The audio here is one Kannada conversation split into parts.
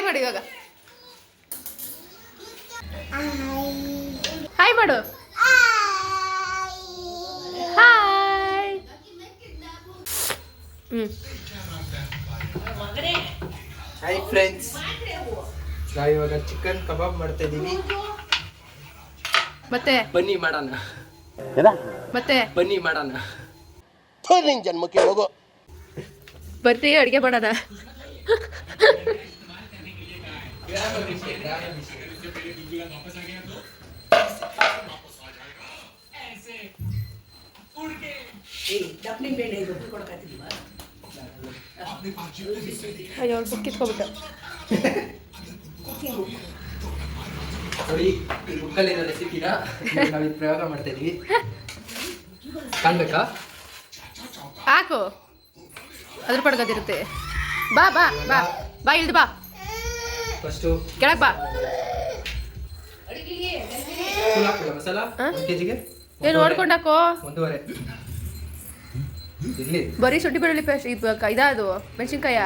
ಮಾಡು ಇವಾಗ. ಹಾಯ್ ಮಾಡು. ಹಾಯ್. ಹಾಯ್ ಫ್ರೆಂಡ್ಸ್, ನಾವು ಇವಾಗ ಚಿಕನ್ ಕಬಾಬ್ ಮಾಡ್ತಾ ಇದೀವಿ. ಮತ್ತೆ ಬನ್ನಿ ಮಾಡೋಣ. ಮತ್ತೆ ಬನ್ನಿ ಮಾಡೋಣ. ಜನ್ಮಕ್ಕೆ ಹೋಗೋ ಬರ್ತೀವಿ ಅಡುಗೆ ಮಾಡೋಣ. ಅಯ್ಯೋ ಬುಕ್ ಕಿತ್ಕೊಬಿಟ್ಟು ನೋಡಿ, ಈ ಬುಕ್ಕಲ್ಲಿರೋ ರೆಸಿಪಿನ ನಾವು ಪ್ರಯೋಗ ಮಾಡ್ತಾ ಇದೀವಿ. ಕಾಣ್ಬೇಕಾ? ಹಾಕು, ಅದ್ರ ಪಡ್ಗದಿರುತ್ತೆ. ಬಾ ಬಾ ಬಾ ಬಾ ಇಳ್ದು ಬಾ. ಫಸ್ಟು ಕೆಳಗೆ ಬಾ. ಮಸಾಲ 1 kg ಏನು ನೋಡ್ಕೊಂಡಾಕೋ. 1.5 ಇರ್ಲಿ. ಬರೀ ಶುಂಠಿ ಬೆಳ್ಳುಳ್ಳಿ ಪೇಸ್ಟ್ ಇದದು ಮೆಣಸಿನ್ಕಾಯ.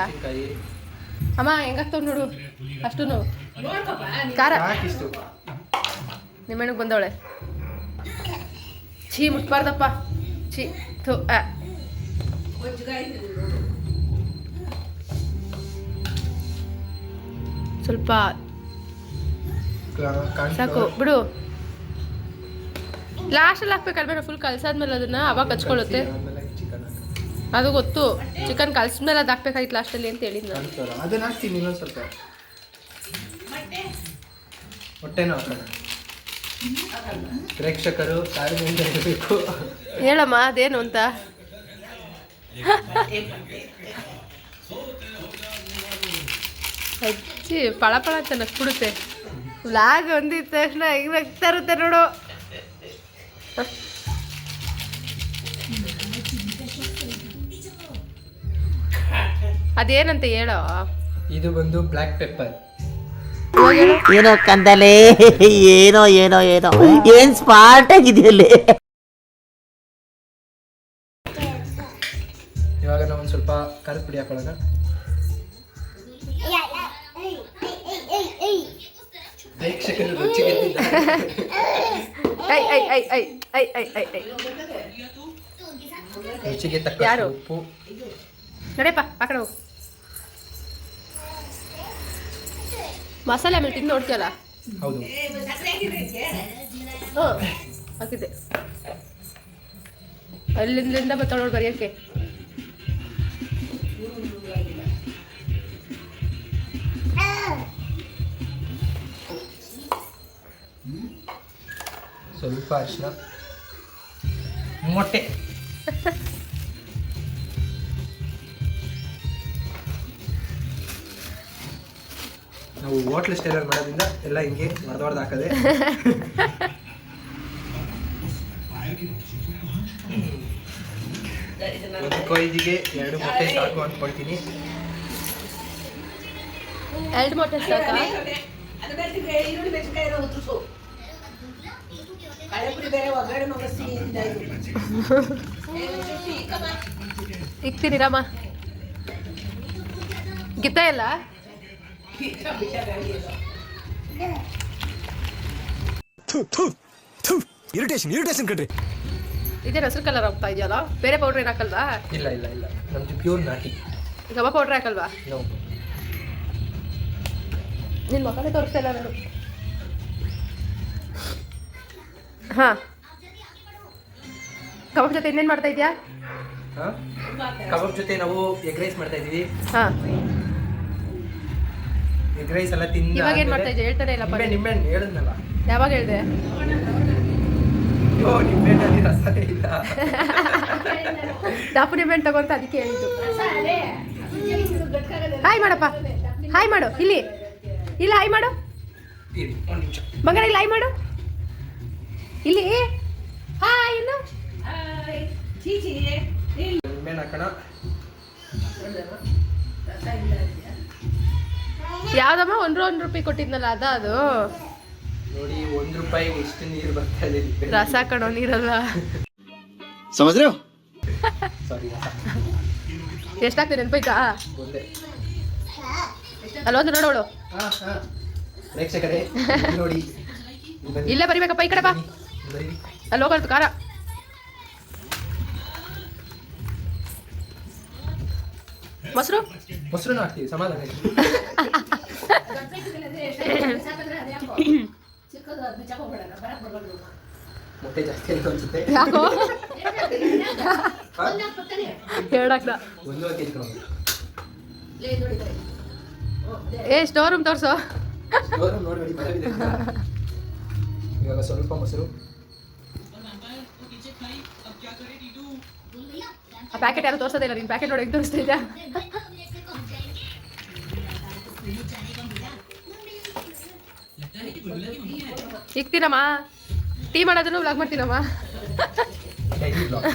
ಅಮ್ಮ ಹೆಂಗಾಗ್ತಾವ ನೋಡು. ಅಷ್ಟು ಖಾರ ಇಷ್ಟು ನಿಮ್ಮೆಣ್ಣಗೆ ಬಂದವಳೆ. ಛೀ ಮುಟ್ಬಾರ್ದಪ್ಪ. ಛೀ ಥು. ಸ್ವಲ್ಪ ಸಾಕು ಬಿಡು. ಲಾಸ್ಟಲ್ಲಿ ಹಾಕ್ಬೇಕಲ್ಬೇಡ. ಫುಲ್ ಕಲ್ಸಾದ್ಮೇಲೆ ಅದನ್ನ ಅವಾಗ ಕಚ್ಕೊಳ್ಳುತ್ತೆ. ಅದು ಗೊತ್ತು. ಚಿಕನ್ ಕಲ್ಸ್ಮೇಲೆ ಅದು ಹಾಕ್ಬೇಕಾಗಿತ್ತು ಲಾಸ್ಟಲ್ಲಿ ಅಂತ ಹೇಳಿದ್ ನಾನು. ಅದನ್ನ ಹಾಕ್ತೀನಿ ಇನ್ನೊಂದು ಸ್ವಲ್ಪ. ಹೊಟ್ಟೆನೂ ಹಾಕೋಣ. ಪ್ರೇಕ್ಷಕರು ತಾಳ್ಮೆಯಿಂದ ಇರಬೇಕು. ಹೇಳಮ್ಮ ಅದೇನು ಅಂತ. ಹಚ್ಚಿ ಪಳ ಪಳ ಅಂತ ನಕ್ಬಿಡುತ್ತೆ. ಲಾಗ್ ಒಂದಿದ ತಕ್ಷಣ ಹಿಂಗೆ ನಗ್ತಾ ಇರುತ್ತೆ ನೋಡು. ಅದೇನಂತ ಹೇಳೋ. ಇದು ಬಂದು ಬ್ಲ್ಯಾಕ್ ಪೆಪ್ಪರ್. ಏನೋ ಕಂದಲೆ, ಏನೋ ಏನೋ ಏನೋ ಏನ್ ಸ್ಮಾರ್ಟ್ ಆಗಿದೆಯಲ್ಲಿ. ಇವಾಗ ನಾವು ಒಂದು ಸ್ವಲ್ಪ ಖಾರದ ಪುಡಿ ಹಾಕೊಳ್ಳೋಣ. ಪ್ರೇಕ್ಷಕರು ರುಚಿಗೆ ರುಚಿಗೆ ತಕ್ಕ ಉಪ್ಪು. ನಡೆಯಪ್ಪ ಆ ಕಡೆ ಹೋಗು. ಮಸಾಲೆ ಆಮೇಲೆ ತಿಂದು ನೋಡ್ತೀಯಲ್ಲ. ಹೌದು, ಹಾಕಿದ್ದೆ. ಅಲ್ಲಿಂದ ಬರ್ತಾಳೋಳು ಬರೆಯೋಕ್ಕೆ. ಸ್ವಲ್ಪ ಅರಿಶಿನ, ಮೊಟ್ಟೆ. ನಾವು ಹೋಟ್ಲ್ ಸ್ಟೈಲಲ್ಲಿ ಮಾಡೋದ್ರಿಂದ ಎಲ್ಲ ಹಿಂಗೆ ಹೊಡೆದೊಡ್ದು ಹಾಕದೆ. ಒಂದು ಕೊಯ್ದಿಗೆ 2 ಮೊಟ್ಟೆ ಸಾಕು ಅಂದ್ಕೊಳ್ತೀನಿ. 2 ಮೊಟ್ಟೆ ಸಾಕಾ? ಇಕ್ತೀನಿ ರಾಮ. ಗಿತ್ತ ಇಲ್ಲ. ಇರಿಟೇಷನ್ ಕಣ್ರಿ. ಇದೇ ಹಸಿರು ಕಲರ್ ಹೋಗ್ತಾ ಇದೆಯಲ್ಲ. ಬೇರೆ ಪೌಡ್ರ್ ಏನು ಹಾಕಲ್ವಾ? ಇಲ್ಲ ಇಲ್ಲ ಇಲ್ಲ, ನಮ್ದು ಪ್ಯೂರ್ ನಾಟಿ. ಕಬಾಬ್ ಪೌಡ್ರ್ ಹಾಕಲ್ವಾ? ನೋ. ನಿನ್ನ ಮಕ್ಕಳೇ ತೋರಿಸ್ತಾ ಇಲ್ಲ ನಾನು. ಹಾಂ, ಕಬಾಬ್ ಜೊತೆ ಇನ್ನೇನು ಮಾಡ್ತಾ ಇದೆಯಾ? ಹಾಂ, ಕಬಾಬ್ ಜೊತೆ ನಾವು ಎಗ್ ರೈಸ್ ಮಾಡ್ತಾ ಇದೀವಿ. ಹಾಂ, ಎಗ್ ರೈಸ್ ಎಲ್ಲ ತಿಂದ ಇವಾಗ ಏನು ಮಾಡ್ತಾ ಇದೆಯಾ? ಹೇಳ್ತಾನೆ ಇಲ್ಲಪ್ಪ. ನಿಂಬೆಹಣ್ಣು ಹೇಳಿದ್ನಲ್ಲ. ಯಾವಾಗ ಹೇಳಿದೆ? ಅಯ್ಯೋ, ನಿಂಬೆಹಣ್ಣಲ್ಲಿ ರಸನೇ ಇಲ್ಲ. ದಾಪು ನಿಂಬೆಹಣ್ಣು ತಗೊಂತ ಅದಕ್ಕೆ ಹೇಳಿದ್ದು. ಹಾಯ್ ಮಾಡಪ್ಪ. ಹಾಯ್ ಮಾಡು. ಇಲ್ಲಿ ಇಲ್ಲ, ಹಾಯ್ ಮಾಡು. ಒಂದು ನಿಮಿಷ ಬಂಗಾರ ಇಲ್ಲಿ ಹಾಯ್ ಮಾಡು. ಇಲ್ಲಿ ಹಾಯ್ ಇನ್ನು ನಿಂಬೆಹಣ್ಣು ಹಾಕೋಣ. ಯಾವ್ದಮ್ಮ? $1 ರೂಪಾಯಿ ಕೊಟ್ಟಿದ್ನಲ್ಲ ಅದ ಅದು. ನೋಡಿ, ₹1 ಎಷ್ಟು ನೀರು ಬರ್ತಾ ಇದೆ. ರಸ ಕಣೋ, ನೀರಲ್ಲ. ಸಾರಿ, ಎಷ್ಟಾಗ್ತದೆ ನೆನಪೈತಾ? ಒಂದೇ ಅಲ್ಲೊಂದು ನೋಡೋಳು ಹಾಂ ಹಾಂ ಪ್ರೇಕ್ಷಕರೇ ನೋಡಿ ಇಲ್ಲೇ ಬರಿಬೇಕಪ್ಪ ಈ ಕಡೆ ಬಾ ಬರೀ ಅಲ್ಲಿ ಹೋಗೋದು ಖಾರ ಮೊಸರು ಮೊಸರನ್ನು ಹಾಕ್ತೀವಿ ಸಮಾಧಾನ ಮೊಟ್ಟೆ ಜಾಸ್ತಿ ಆಯ್ತು ಅನ್ಸುತ್ತೆ ಯಾಕೋ ಹೇಳಕ್ಲ 1 ಕೆಜಿ ಕಣೋ ಏ ಸ್ಟೋರ್ ರೂಮ್ ತೋರ್ಸು ನೋಡಿ ಬರವಿದೆ ಇವಾಗ ಸ್ವಲ್ಪ ಮೊಸರು ಆ ಪ್ಯಾಕೆಟ್ ಯಾರು ತೋರ್ಸೋದೇ ಇಲ್ಲ ನೀನು ಪ್ಯಾಕೆಟ್ ನೋಡಿ ಹೆಂಗೆ ತೋರಿಸ್ತಾ ಇದ್ಯಾ ಸಿಗ್ತೀನಮ್ಮ ಟೀ ಮಾಡೋದನ್ನು ವ್ಲಾಗ್ ಮಾಡ್ತೀನಮ್ಮ ಡೈಲಿ ಬ್ಲಾಗ್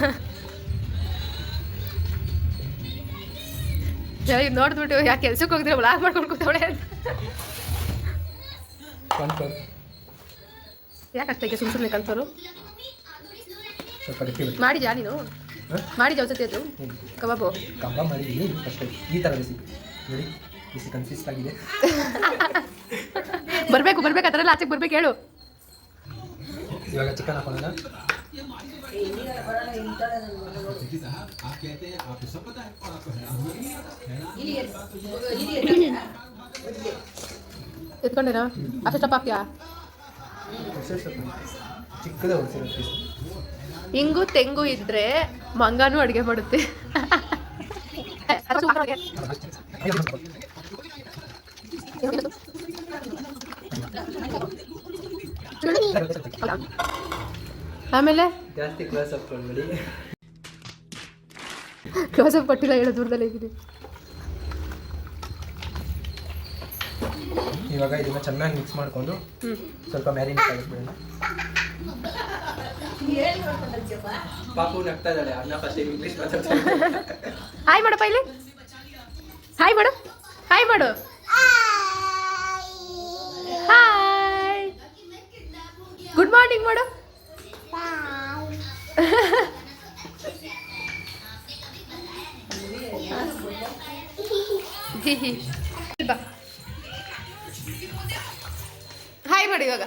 ನೋಡ್ಬಿಟ್ಟು ಯಾಕೆ ಕೆಲ್ಸಕ್ಕೆ ಹೋಗಿದ್ರೆ ವ್ಲಾಗ್ ಮಾಡ್ಕೊಂಡು ಕೂತವಳೆ ಅಂತ ಕಾನ್ಫರ್ ಯಾಕೆ ಆಗ್ತಾ ಈಗ ಸುಮ್ಮನೆ ಕಲ್ಸೋರು ಸ್ವಲ್ಪ ಗಟ್ಟಿ ಮಾಡಿದ್ಯಾ ನೀನು ಮಾಡಿದ್ಯಾ ಒಂದ್ಸತಿ ಅದು ಕಬಾಬು ಕಬಾಬ್ ಮಾಡಿದ್ದೀನಿ ಫಸ್ಟ್ ಈ ಥರ ರೆಸಿಪಿ ನೋಡಿ ಬಿಸಿ ಕನ್ಸಿಸ್ಟ್ ಆಗಿದೆ ಬರ್ಬೇಕು ಅದರಲ್ಲಿ ಆಚೆಗೆ ಬರ್ಬೇಕು ಹೇಳು ಇವಾಗ ಚಿಕನ್ ಹಾಕೋಣ ಎತ್ಕೊಂಡೇನಾ ಅಷ್ಟಪ್ಪ ಹಾಕ್ಯಾ ಚಿಕ್ಕದೇ ಹೊಡ್ಸಿರೋ ಪೀಸ್ ಹಿಂಗು ತೆಂಗು ಇದ್ರೆ ಮಂಗನೂ ಅಡುಗೆ ಮಾಡುತ್ತೆ ಆಮೇಲೆ ಜಾಸ್ತಿ ಕ್ಲಾಸ್ ಹಾಕ್ಕೊಂಡ್ಬಿಡಿ ಕ್ಲೋಸಪ್ ಕೊಟ್ಟಿಲ್ಲ ಹೇಳೋ ದೂರದಲ್ಲಿ ಇದ್ದೀನಿ ಇವಾಗ ಇದನ್ನ ಚೆನ್ನಾಗಿ ಮಿಕ್ಸ್ ಮಾಡಿಕೊಂಡು ಸ್ವಲ್ಪ ಮ್ಯಾರಿನೇಟ್ ಆಗಿಬಿಡೋಣ ಪಾಪು ನಗ್ತಾ ಇದ್ದಾಳೆ ಅಣ್ಣ ಫಸ್ಟ್ ಇಂಗ್ಲೀಷ್ ಮಾತಾಡ್ತಾ ಹಾಯ್ ಮಾಡಪ್ಪ ಇಲ್ಲಿ ಹಾಯ್ ಮಾಡು ಹಾಯ್ ಮಾಡು ಹಾಯ್ ಗುಡ್ ಮಾರ್ನಿಂಗ್ ಮಾಡು ಬಾ ಹಾಯ್ ಮಾಡು ಇವಾಗ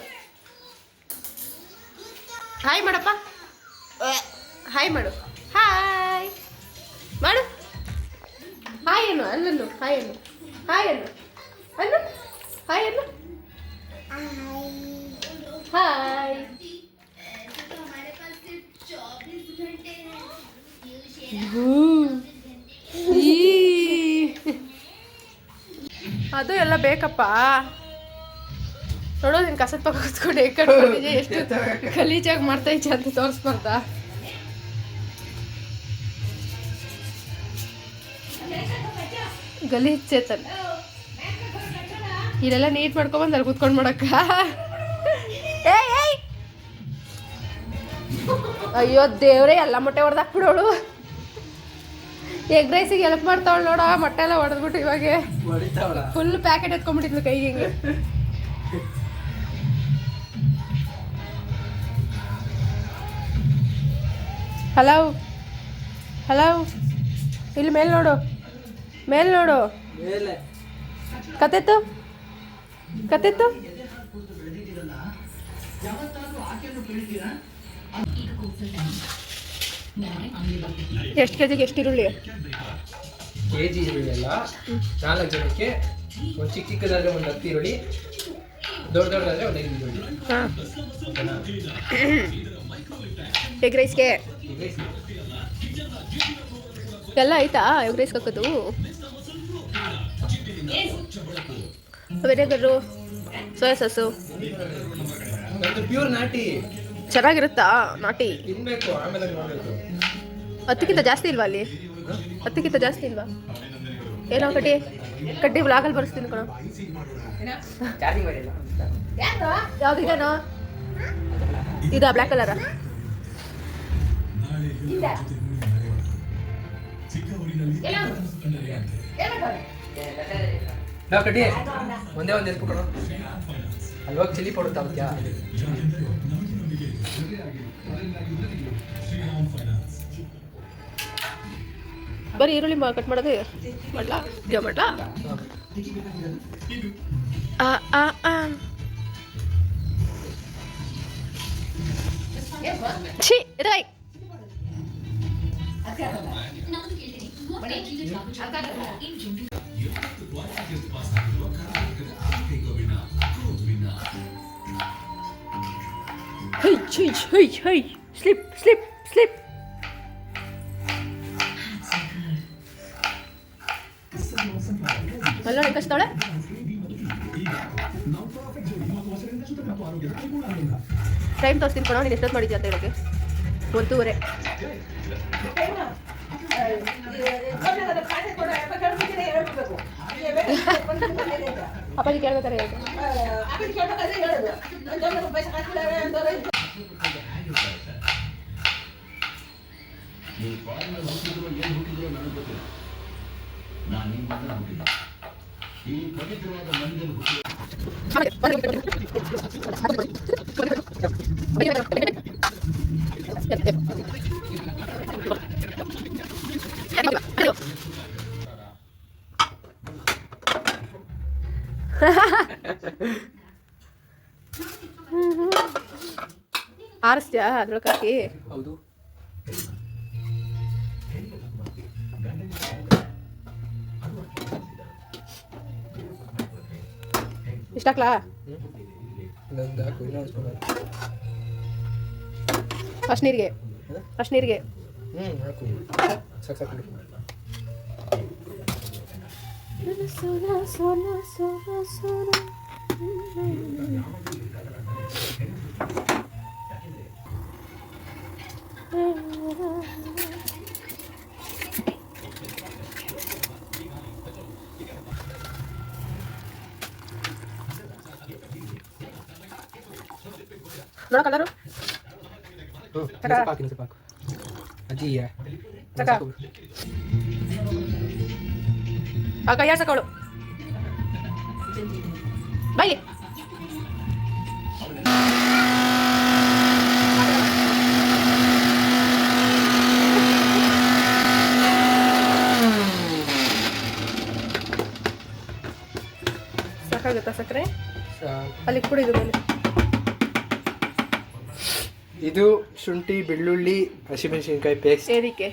ಹಾಯ್ ಮಾಡಪ್ಪ ಹಾಯ್ ಮಾಡು ಹಾಯ್ ಮಾಡು ಹಾಯ್ ಅನ್ನು ಅಲ್ಲನ್ನು ಹಾಯ್ ಅನ್ನು ಹಾಯ್ ಅನ್ನು ಅನ್ನು ಹಾಯ್ ಅನ್ನು ಹಾಯ್ ಅದು ಎಲ್ಲ ಬೇಕಪ್ಪ ನೋಡೋ ನೀನು ಕಸದ ಪಕ್ಕ ಕೂತ್ಕೊಂಡು ಹೇಗೆ ಕಟ್ಕೊಂಡಿದ್ಯಾ ಎಷ್ಟು ಗಲೀಜಾಗಿ ಮಾಡ್ತಾ ಇದ್ಯಾ ಅಂತ ತೋರಿಸ್ಬಾರ್ದಾ ಗಲೀಜ್ ಚೇತನ್ ಇದೆಲ್ಲ ನೀಟ್ ಮಾಡ್ಕೊಬಂದು ಅಲ್ಲಿ ಕೂತ್ಕೊಂಡು ಮಾಡಕ್ಕ ಏಯ್ ಏಯ್ ಅಯ್ಯೋ ದೇವ್ರೇ ಎಲ್ಲ ಮೊಟ್ಟೆ ಹೊಡೆದಾಕ್ಬಿಡೋಳು ಎಗ್ ರೈಸಿಗೆ ಹೆಲ್ಪ್ ಮಾಡ್ತಾವಳು ನೋಡ ಮೊಟ್ಟೆ ಎಲ್ಲ ಹೊಡೆದ್ಬಿಟ್ಟು ಇವಾಗ ಫುಲ್ ಪ್ಯಾಕೆಟ್ ಎತ್ಕೊಂಡ್ಬಿಟ್ಟಿದ್ಲು ಕೈಗೆ ಹಿಂಗೆ ಹಲೋ ಹಲೋ ಇಲ್ಲಿ ಮೇಲೆ ನೋಡು ಕತೆತ್ತು ಎಷ್ಟು ಕೆಜಿಗೆ ಎಷ್ಟು ಈರುಳ್ಳಿ ಕೆಜಿ ಈರುಳ್ಳಿ ಎಲ್ಲ 4 ಜನಕ್ಕೆ ಒಂದು ಚಿಕ್ಕದಾದ್ರೆ ಒಂದು 10 ಈರುಳ್ಳಿ ದೊಡ್ಡದಾದ್ರೆ ಒಂದು 5 ಈರುಳ್ಳಿ ಹಾಂ ಎಗ್ ರೈಸ್ಗೆ ಎಲ್ಲ ಆಯ್ತಾ ಎಗ್ ರೈಸ್ ಹಾಕೋದು ವೆನಿಗರು ಸೋಯಾ ಸಾಸು ನಂದು ಪ್ಯೂರ್ ನಾಟಿ ಚೆನ್ನಾಗಿರುತ್ತಾ ನಾಟಿ ತಿನ್ಬೇಕು ಆಮೇಲೆ ನೋಡಬೇಕು 10ಕ್ಕಿಂತ ಜಾಸ್ತಿ ಇಲ್ವಾ ಅಲ್ಲಿ 10ಕ್ಕಿಂತ ಜಾಸ್ತಿ ಇಲ್ವಾ ಏನೋ ಕಡ್ಡಿ ವ್ಲಾಗಲ್ಲಿ ಬರ್ಸ್ತೀನಿ ಕಣೋ ಚಾರ್ಜಿಂಗ್ ಮಾಡಿಲ್ಲ ಯಾವುದಿದೇನೋ ಇದಾ ಬ್ಲ್ಯಾಕ್ ಕಲರ ನಾವು ಕಡ್ಡಿ ಒಂದೇ ಒಂದು ಎಲ್ಪು ಕೊಡು ಅಲ್ಲಿ ಹೋಗಿ ಚಿಲ್ಲಿ ಪೌಡರ್ ತಗೋತ್ಯಾ ಬರೀ ಈರುಳ್ಳಿ ಕಟ್ ಮಾಡೋದೇ ಮಾಡ್ಲಾ ಜೋ ಮಾಡ್ಲಾ ಛೀ ರೈ ಹೈ ಸ್ಲಿಪ್ ಸ್ಲಿಪ್ ಸ್ಲಿಪ್ ಅಲ್ಲ ಕಚ್ತಾಳೆ ಟೈಮ್ ತೋರಿಸ್ತೀನಿ ಕಣೋ ನೀನು ಎಷ್ಟೊತ್ತು ಮಾಡಿದ್ಯಾ ಅಂತ ಹೇಳೋಕ್ಕೆ 1:30 ಅಪ್ಪಾಜಿ ಕೇಳ್ಬೇಕಾರೆ ಆರಿಸ್ತೀಯಾ ಅದ್ರೊಳಗೆ ಹಾಕಿ ಹೌದು ಇಷ್ಟ ಹಾಕ್ಲಾ ಇನ್ನೊಂದು ಹಾಕು ಇನ್ನೊಂದು ಅಷ್ಟು ನೀರಿಗೆ ಹಾಕು ಸಾಕು ಸಾಕು ನೋಡೋ ಕಲರು ಸ್ವಲ್ಪ ಹಾಕು ಅಜ್ಜಿಯ ಕೈ ಆಡ್ಸಕ್ಕವಳು ಬೈ ಸಾಕಾಗುತ್ತಾ ಸಕ್ಕರೆ ಅಲ್ಲಿ ಕುಡಿದು ಮೇಲೆ ಇದು ಶುಂಠಿ ಬೆಳ್ಳುಳ್ಳಿ ಹಸಿಮೆಣಸಿನ್ಕಾಯಿ ಪೇಸ್ಟ್ ಏರಿಕೆ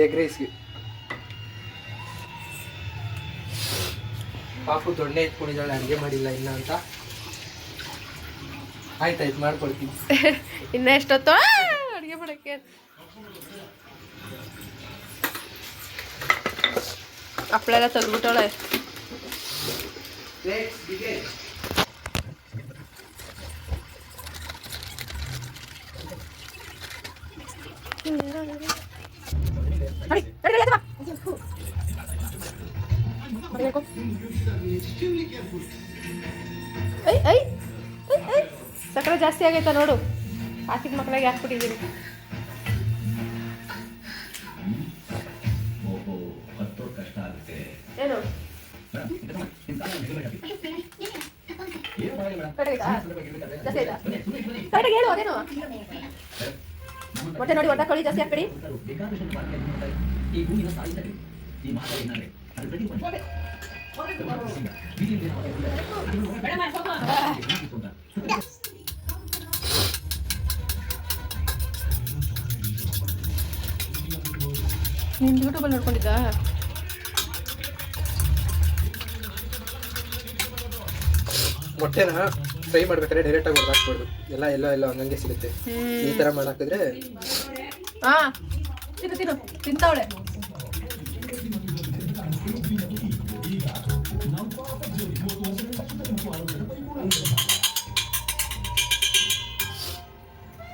ಎಗ್ ರೈಸ್ಗೆ ಪಾಪು ದೊಣ್ಣೆ ಇಟ್ಕೊಂಡಿದ್ದಾಳೆ ಅಡುಗೆ ಮಾಡಿಲ್ಲ ಇಲ್ಲ ಅಂತ ಆಯ್ತಾಯ್ತು ಮಾಡ್ಕೊಳ್ತೀನಿ ಇನ್ನ ಎಷ್ಟೊತ್ತು ಅಡುಗೆ ಮಾಡೋಕ್ಕೆ ಹಪ್ಪಳ ಎಲ್ಲ ತೆಗ್ದ್ಬಿಟ್ಟವಳೆ ಸಕ್ಕರೆ ಜಾಸ್ತಿ ಆಗೈತಾ ನೋಡು ಹಾಕಿದ ಮಕ್ಕಳಿಗೆ ಹಾಕ್ಬಿಟ್ಟಿದ್ದೀನಿ ಏನು ಕರೆಕ್ಟಾಗಿ ಹೇಳು ಅದೇನು ಮೊಟ್ಟೆ ನೋಡಿ ಒಡ್ಡ ಕಳಿ ಜಾಸ್ತಿ ಹಾಕ್ಬೇಡಿ ನೀನು ಯೂಟ್ಯೂಬಲ್ಲಿ ನೋಡ್ಕೊಂಡಿದ್ದ ಮೊಟ್ಟೆನ ಫ್ರೈ ಮಾಡ್ಬೇಕಾದ್ರೆ ಡೈರೆಕ್ಟಾಗಿ ಹೊರದಾಕ್ಬಾರ್ದು ಎಲ್ಲ ಎಲ್ಲ ಹಂಗಂಗೆ ಸಿಗುತ್ತೆ ಈ ಥರ ಮಾಡಾಕಿದ್ರೆ ಹಾಂ ತಿನ್ನು ತಿಂತಾವಳೆ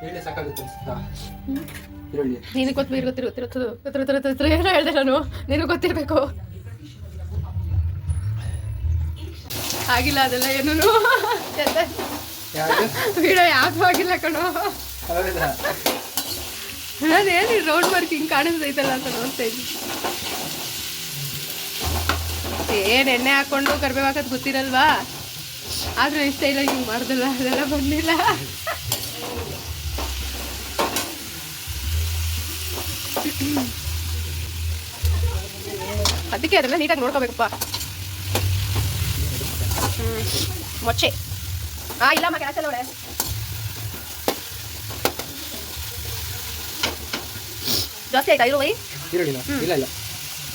ಎಣ್ಣೆ ಸಾಕಾಗುತ್ತೆ ಅನ್ಸುತ್ತಾ ಈರುಳ್ಳಿ ನಿನಗೆ ಗೊತ್ತಿರು ಏನೋ ಹೇಳಿದೆ ನಾನು ನಿನಗೆ ಗೊತ್ತಿರಬೇಕು ಆಗಿಲ್ಲ ಅದೆಲ್ಲ ಏನೂ ವಿಡಿಯೋ ಯಾವುದು ಆಗಿಲ್ಲ ಕಣೋ ಹೌದಾ ನಾನೇನು ರೌಂಡ್ ವರ್ಕ್ ಹಿಂಗೆ ಕಾಣಿಸ್ತೈತಲ್ಲ ಅಂತ ನೋಡ್ತಾ ಇದ್ದೀನಿ ಏನು ಎಣ್ಣೆ ಹಾಕ್ಕೊಂಡು ಕರ್ಬೇವು ಹಾಕೋದು ಗೊತ್ತಿರಲ್ವಾ ಆದರೂ ಇಷ್ಟ ಇಲ್ಲ ಹಿಂಗೆ ಮಾಡ್ದಲ್ಲ ಅದೆಲ್ಲ ಬಂದಿಲ್ಲ ಅದಕ್ಕೆ ಅದನ್ನ ನೀಟಾಗಿ ನೋಡ್ಕೋಬೇಕಪ್ಪ. ಮೊಚ್ಚೆ ಇಲ್ಲಮ್ಮ ಗ್ಯಾಸ್ ಅಲ್ಲ ಒಳ್ಳೆ ಜಾಸ್ತಿ ಆಯ್ತಾ ಈರುಳ್ಳಿ? ಈರುಳ್ಳಿನ ಇಲ್ಲ ಇಲ್ಲ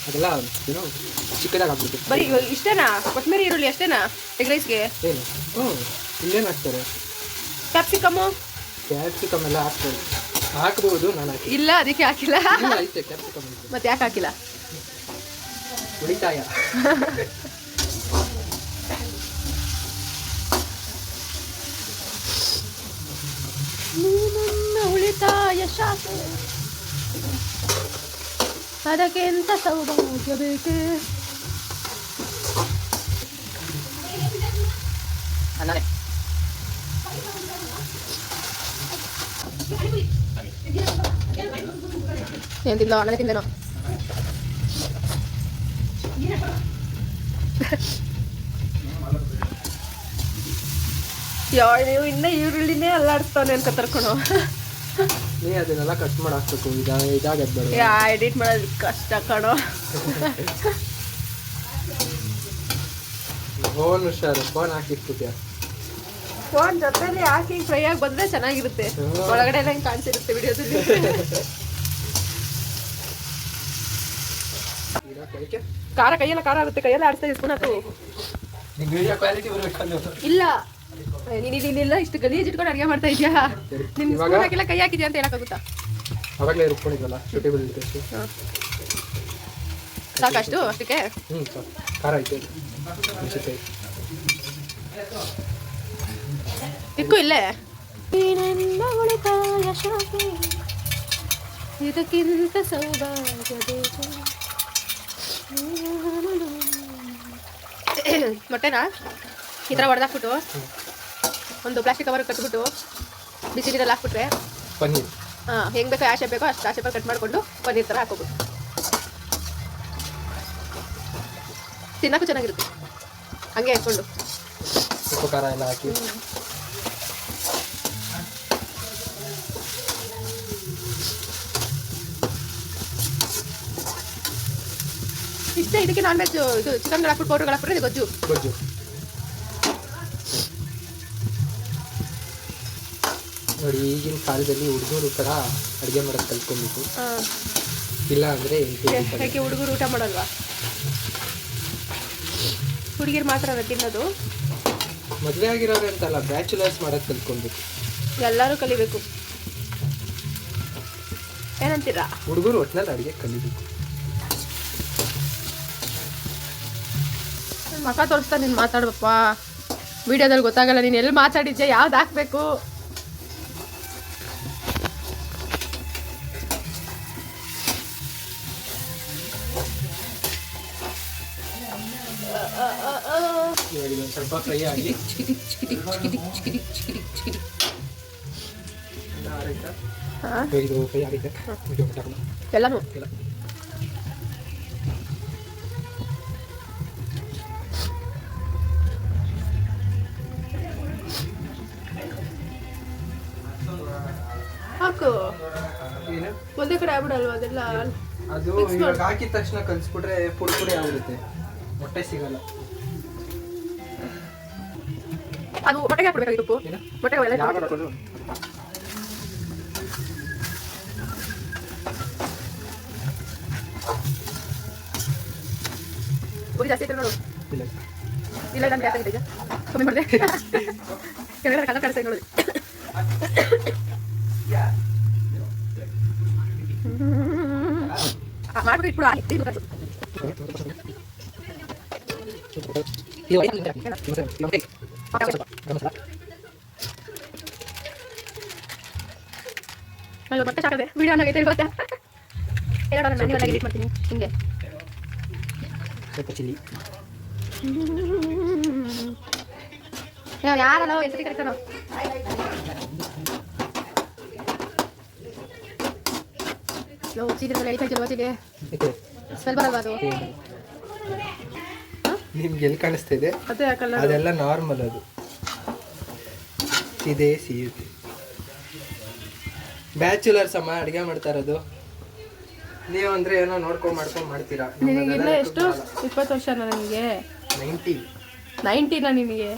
ಅದೆಲ್ಲ ಏನೋ ಚಿಕ್ಕದಾಗಿ ಹಾಕ್ಬಿಟ್ಟು. ಬರೀ ಇಷ್ಟೇನಾ? ಕೊತ್ತಂಬರಿ ಈರುಳ್ಳಿ ಅಷ್ಟೇನಾ ಎಗ್ ರೈಸ್ಗೆ? ಏನು ಇಲ್ಲೇನು ಹಾಕ್ತಾರೆ? ಕ್ಯಾಪ್ಸಿಕಮ್ಮು ಎಲ್ಲ ಹಾಕ್ತಾರೆ. ಹಾಕ್ಬೋದು, ನಾನು ಹಾಕಿ ಇಲ್ಲ ಅದಕ್ಕೆ ಹಾಕಿಲ್ಲ. ಐತೆ ಕ್ಯಾಪ್ಸಿಕಮ್ ಐತೆ. ಮತ್ತೆ ಯಾಕೆ ಹಾಕಿಲ್ಲ? ಉಳಿತಾಯ. ಉಳಿತಾಯ ಶಾಸೆ ಅದಕ್ಕೆ ಎಂತ ಸೌಭಾಗ್ಯ ಬೇಕೆ. ಅನ್ನೇ ಏನು ತಿಂದೋ? ಅನ್ನನೇ ತಿಂದೇನೋ. ನೀವು ಇನ್ನೂ ಈರುಳ್ಳಿನೇ ಅಲ್ಲಾಡಿಸ್ತಾನೆ ಅಂತ ತರ್ಕೊಳೋ. ನೀ ಅದನ್ನೆಲ್ಲ ಕಟ್ ಮಾಡಿ ಹಾಕ್ಬೇಕು. ಇದಾಗದ್ ಬೇಡ. ಎಡಿಟ್ ಮಾಡೋದು ಕಷ್ಟ ಕಣೋ. ಫೋನ್ ಹುಷಾರು, ಫೋನ್ ಹಾಕಿಟ್ಬಿಟ್ಯಾ? ಫೋನ್ ಜೊತೆಲಿ ಹಾಕಿ ಫ್ರೈ ಆಗಿ ಬಂದ್ರೆ ಚೆನ್ನಾಗಿರುತ್ತೆ. ಒಳಗಡೆ ಎಲ್ಲ ಹಿಂಗೆ ಕಾಣಿಸಿರುತ್ತೆ ವಿಡಿಯೋದಲ್ಲಿ. ಖಾರ ಕೈಯೆಲ್ಲ ಖಾರ ಆಗುತ್ತೆ. ಕೈಯೆಲ್ಲ ಆಡಿಸ್ತಾ ಸ್ಪೂನ್ ಹಾಕು. ಇಲ್ಲ ನೀನಿಲ್ಲ ಇಷ್ಟು ಗಲೀಜ್ ಇಟ್ಕೊಂಡು ಅಡುಗೆ ಮಾಡ್ತಾ ಇದೆಯಾ? ನಿನ್ನ ಸ್ಪೂನ್ ಹಾಕಿಲ್ಲ ಕೈ ಹಾಕಿದ್ಯಾ ಅಂತ ಹೇಳಕ್ಕಾಗುತ್ತಾ? ಅವಾಗಲೇ ರುಬ್ಕೊಂಡಿದ್ವಲ್ಲ ಶೂಟೇಬಲ್ ಇರುತ್ತೆ. ಸಾಕಷ್ಟು ಅಷ್ಟಕ್ಕೆ? ಖಾರ ಐತೆ ಇಕ್ಕು ಇಲ್ಲೇ. ಇದಕ್ಕಿಂತ ಸೌಭಾಗ್ಯ ಬೇಕು. ಮೊಟ್ಟೆನಾ ಈ ಥರ ಹೊಡೆದಾಕ್ಬಿಟ್ಟು ಒಂದು ಪ್ಲಾಸ್ಟಿಕ್ ಕವರ್ ಕಟ್ಬಿಟ್ಟು ಬಿಸಿ ನೀರಲ್ಲಿ ಹಾಕ್ಬಿಟ್ರೆ ಪನ್ನೀರ್ ಹೆಂಗೆ ಬೇಕೋ ಯಾವ ಶೇಪ್ ಬೇಕೋ ಅಷ್ಟು ಆ ಶೇಪಲ್ಲಿ ಕಟ್ ಮಾಡಿಕೊಂಡು ಪನ್ನೀರ್ ಥರ ಹಾಕೋಬೋದು. ತಿನ್ನೋಕ್ಕೂ ಚೆನ್ನಾಗಿರುತ್ತೆ ಹಂಗೆ ಹಾಕ್ಕೊಂಡು. ಉಪ್ಪು ಖಾರ ಎಲ್ಲ ಹಾಕಿ ಇಷ್ಟೇ. ಇದಕ್ಕೆ ನಾನ್ ವೆಜ್ ಇದು ಚಿಕನ್ ಹಾಕ್ಬಿಟ್ಟು ಪೌಡರ್ ಹಾಕ್ಬಿಟ್ರೆ ಇದು ಗೊಜ್ಜು. ನೋಡಿ, ಈಗಿನ ಕಾಲದಲ್ಲಿ ಹುಡುಗರು ಕೂಡ ಅಡುಗೆ ಮಾಡೋದು ಕಲ್ತ್ಕೊಂಡ್ಬಿಟ್ಟು, ಇಲ್ಲ ಅಂದರೆ ಯಾಕೆ ಹುಡುಗರು ಊಟ ಮಾಡಲ್ವಾ? ಹುಡುಗಿರು ಮಾತ್ರ ತಿನ್ನೋದು. ಮದುವೆ ಆಗಿರೋರು ಅಂತಲ್ಲ, ಬ್ಯಾಚುಲರ್ಸ್ ಮಾಡೋದು ಕಲ್ತ್ಕೊಂಡ್ಬಿಟ್ಟು ಎಲ್ಲರೂ ಕಲಿಬೇಕು. ಏನಂತೀರಾ? ಹುಡುಗರು ಒಟ್ಟಿನಲ್ಲಿ ಅಡುಗೆ ಕಲಿಬೇಕು. ಮಕ್ಕ ತೋರಿಸ್ತಾ ನೀನು ಮಾತಾಡ್ಬಪ್ಪ. ವಿಡಿಯೋದಲ್ಲಿ ಗೊತ್ತಾಗಲ್ಲ ನೀನು ಎಲ್ಲಿ ಮಾತಾಡಿದ್ಯಾ, ಯಾವ್ದು ಹಾಕ್ಬೇಕು. ಸ್ವಲ್ಪ ಫ್ರೈ ಆಗಿ ಇದು ಫ್ರೈ ಆಗಿದೆ ಎಲ್ಲನೂ. ಹಾಕು ಒಂದೇ ಕಡೆ ಆಗ್ಬಿಡಲ್ವ ಅದೆಲ್ಲ? ಅದು ಇವಾಗ ಹಾಕಿದ ತಕ್ಷಣ ಕಲಿಸ್ಬಿಟ್ರೆ ಪುಡಿ ಪುಡಿ ಆಗ್ಬಿಡುತ್ತೆ, ಮೊಟ್ಟೆ ಸಿಗಲ್ಲ. ಅದು ಮೊಟ್ಟೆಗೆ ಹಾಕ್ಬಿಡ್ಬೇಕಾಗಿತ್ತು. ಮೊಟ್ಟೆ ಪುಡಿ ಜಾಸ್ತಿ ಐತೆ ನೋಡು. ಇಲ್ಲ ನಾನು ಜಾಸ್ತಿ ಆಗಿದೆ, ಕಮ್ಮಿ ಮಾಡಿದೆ. ಕೆಳಗಡೆ ಕಲರ್ ಕಾಣಿಸ್ತಾ ನೋಡಿ. ಮಾಡ್ಬಿಟ್ಟು ಇಟ್ಬಿಡು. ನಾನು ಮತ್ತೆ ಸಾಕದೆ ವಿಡಿಯೋ ಆಗೈತೆ ಗೊತ್ತಾ? ಎಲ್ಲ ನಾನು ಮನೆಯಲ್ಲ ಎಡಿಟ್ ಮಾಡ್ತೀನಿ ಹಿಂಗೆ. ಸ್ವಲ್ಪ ಚಿಲ್ಲಿ ಯಾರಲ್ಲ ಎಸರಿ ಕರಿತಾನೋ. ಚೀದ್ರಲ್ಲಿ ಎಡಿಟ್ ಆಯ್ತು ಚೀಲಿ ಸ್ಮೆಲ್ ಬರಲ್ವಾ ಅದು? ನಿಮ್ಗೆ ಎಲ್ಲಿ ಕಾಣಿಸ್ತಾ ಇದೆ? ಅದೇ ಕಲರ್. ಅದೆಲ್ಲ ನಾರ್ಮಲ್, ಅದು ಇದೇ ಸಿಹಿರುತ್ತೆ. ಬ್ಯಾಚುಲರ್ಸ್ ಅಮ್ಮ ಅಡುಗೆ ಮಾಡ್ತಾ ಇರೋದು. ನೀವು ಅಂದರೆ ಏನೋ ನೋಡ್ಕೊಂಡು ಮಾಡ್ಕೊಂಡು ಮಾಡ್ತೀರಾ. ನಿನಗಿನ್ನ ಎಷ್ಟು 20 ವರ್ಷ ನನಗೆ 19 ನಿನಗೆ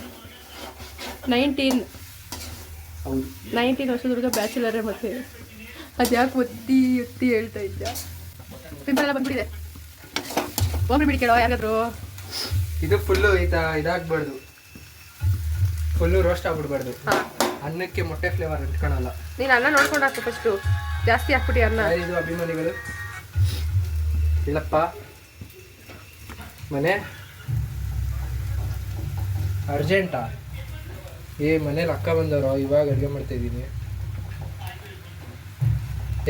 19 ಹೌದು 19 ವರ್ಷದವರೆಗೆ ಬ್ಯಾಚುಲರೇ ಮತ್ತೆ ಅದ್ಯಾಕೆ ಒತ್ತಿ ಹೇಳ್ತಾ ಇದ್ದ. ಪಿಂಪಲ್ ಎಲ್ಲ ಬಂದ್ಬಿಟ್ಟಿದೆ. ಹೋಗ್ರಿ ಬಿಡಿ ಕೇಳೋ ಯಾರಾದ್ರು. ಇದು ಫುಲ್ಲು ಇದಾಗಬಾರ್ದು, ಫುಲ್ಲು ರೋಸ್ಟ್ ಆಗ್ಬಿಡ್ಬಾರ್ದು. ಅನ್ನಕ್ಕೆ ಮೊಟ್ಟೆ ಫ್ಲೇವರ್ ಇಟ್ಕೊಳಲ್ಲ. ನೀನು ಅನ್ನ ನೋಡ್ಕೊಂಡು ಹಾಕು ಫಸ್ಟು, ಜಾಸ್ತಿ ಹಾಕ್ಬಿಟ್ಟು ಅನ್ನ. ಇದು ಅಭಿಮಾನಿಗಳು ಇಲ್ಲಪ್ಪ ಮನೆ ಅರ್ಜೆಂಟಾ? ಮನೇಲಿ ಅಕ್ಕ ಬಂದವರು, ಇವಾಗ ಅಡುಗೆ ಮಾಡ್ತಾ ಇದ್ದೀನಿ.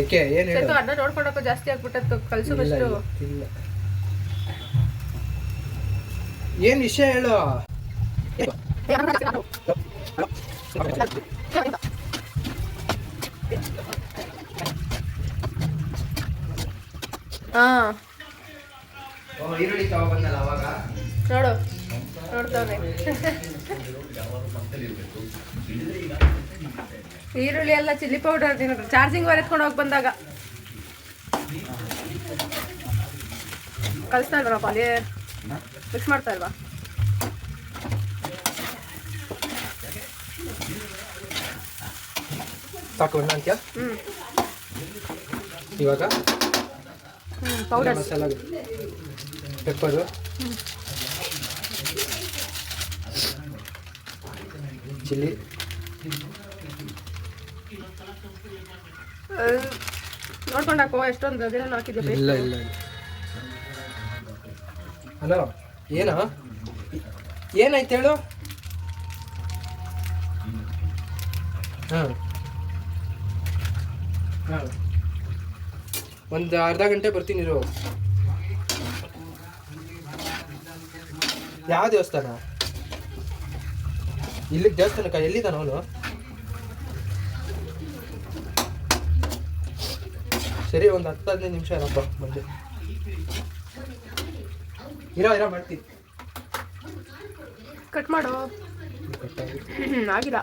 ಏಕೆ ಏನು ಹೇಳು? ಅನ್ನ ನೋಡ್ಕೊಂಡು ಹಾಕೋ, ಜಾಸ್ತಿ ಹಾಕ್ಬಿಟ್ಟು ಕಲಸು ಫಸ್ಟು. ಇಲ್ಲ ಏನು ವಿಷಯ ಹೇಳು? ಹಾಂ ಈರುಳ್ಳಿ ತಗೋ ಬಂದಲ್ಲ ಅವಾಗ ನೋಡ್ತವ್ರೆ. ಈರುಳ್ಳಿ ಎಲ್ಲ ಚಿಲ್ಲಿ ಪೌಡರ್ ತಿನ್ನೋದು. ಚಾರ್ಜಿಂಗ್ ವರ್ ಎತ್ಕೊಂಡು ಹೋಗಿ ಬಂದಾಗ ಕಲಿಸ್ತಾ ಇಲ್ವಪ್ಪ ಅಲ್ಲಿ ಮಿಕ್ಸ್ ಮಾಡ್ತಾ ಇಲ್ವಾ? ಸಾಕು ಅನ್ನ ಅಂತ್ಯ. ಇವಾಗ ಪೌಡರ್ ಮಸಾಲ ಪೆಪ್ಪರು, ಚಿಲ್ಲಿ, ನೋಡ್ಕೊಂಡು ಹಾಕೋ. ಎಷ್ಟೊಂದು ಅದೇನೋ ಹಾಕಿದ್ಯಾ? ಇಲ್ಲ ಇಲ್ಲ ಹಲೋ, ಏನಾಯ್ತು ಹೇಳು? ಹಾಂ ಒಂದು ಅರ್ಧ ಗಂಟೆ ಬರ್ತೀನಿ ಇರು. ಯಾವ ದೇವಸ್ಥಾನ? ಇಲ್ಲಿಗೆ ದೇವಸ್ಥಾನಕ್ಕ? ಎಲ್ಲಿದ್ದಾನ ಅವನು? ಸರಿ, ಒಂದು 10-15 ನಿಮಿಷ ಇರಪ್ಪ ಬಂದೆ. ಇರೋ ಮಾಡ್ತೀನಿ. ಕಟ್ ಮಾಡು. ಆಗಿಲ್ಲ.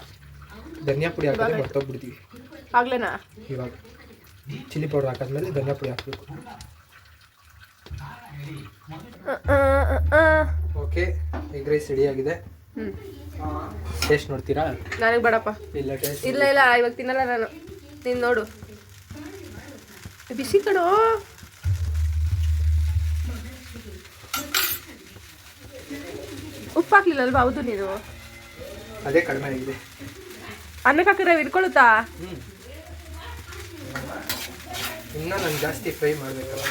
ಧನಿಯಾ ಪುಡಿ ಹಾಕಿದ್ರೆ ಮರ್ತೋಗ್ಬಿಡ್ತೀವಿ. ಆಗ್ಲೇನಾ? ಇವಾಗ ಚಿಲ್ಲಿ ಪೌಡರ್ ಹಾಕಿದ್ಮೇಲೆ ಧನಿಯಾ ಪುಡಿ ಹಾಕಬೇಕು. ಓಕೆ, ಎಗ್ ರೈಸ್ ರೆಡಿ ಆಗಿದೆ. ಟೇಸ್ಟ್ ನೋಡ್ತೀರಾ? ನನಗೆ ಬೇಡಪ್ಪ. ಇಲ್ಲ ಟೇಸ್ಟ್ ಇಲ್ಲ ಇವಾಗ ತಿನ್ನಲ್ಲ ನಾನು. ನೀನು ನೋಡು, ಬಿಸಿ ಕಣೋ. ಉಪ್ಪು ಹಾಕ್ಲಿಲ್ಲಲ್ವಾ? ಹೌದು, ನೀನು ಅದೇ ಕಡಿಮೆ ಆಗಿದೆ. ಅನ್ನಕ್ಕೆ ಹಾಕಿದ್ರೆ ಇಟ್ಕೊಳ್ಳುತ್ತಾ? ಇನ್ನೂ ನಾನು ಜಾಸ್ತಿ ಫ್ರೈ ಮಾಡಬೇಕಲ್ಲ.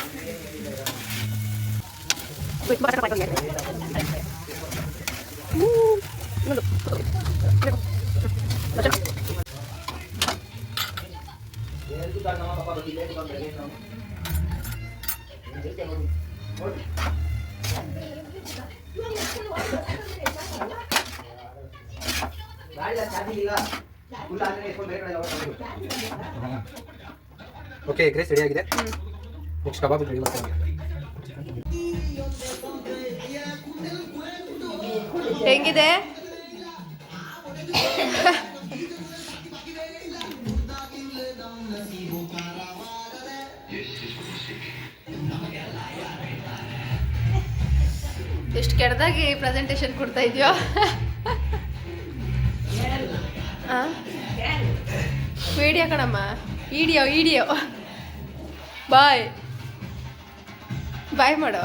ಓಕೆ, ಎಗ್ ರೈಸ್ ರೆಡಿ ಆಗಿದೆ. ನೆಕ್ಸ್ಟ್ ಕಬಾಬ್ ರೆಡಿ ಮಾಡ್ತೀನಿ. ಹೆಂಗಿದೆ? ಎಷ್ಟು ಕೆಡ್ದಾಗಿ ಪ್ರೆಸೆಂಟೇಷನ್ ಕೊಡ್ತಾ ಇದೆಯೋ. ವಿಡಿಯೋ ಕಣಮ್ಮ, ವಿಡಿಯೋ ಬಾಯ್ ಮಾಡೋ.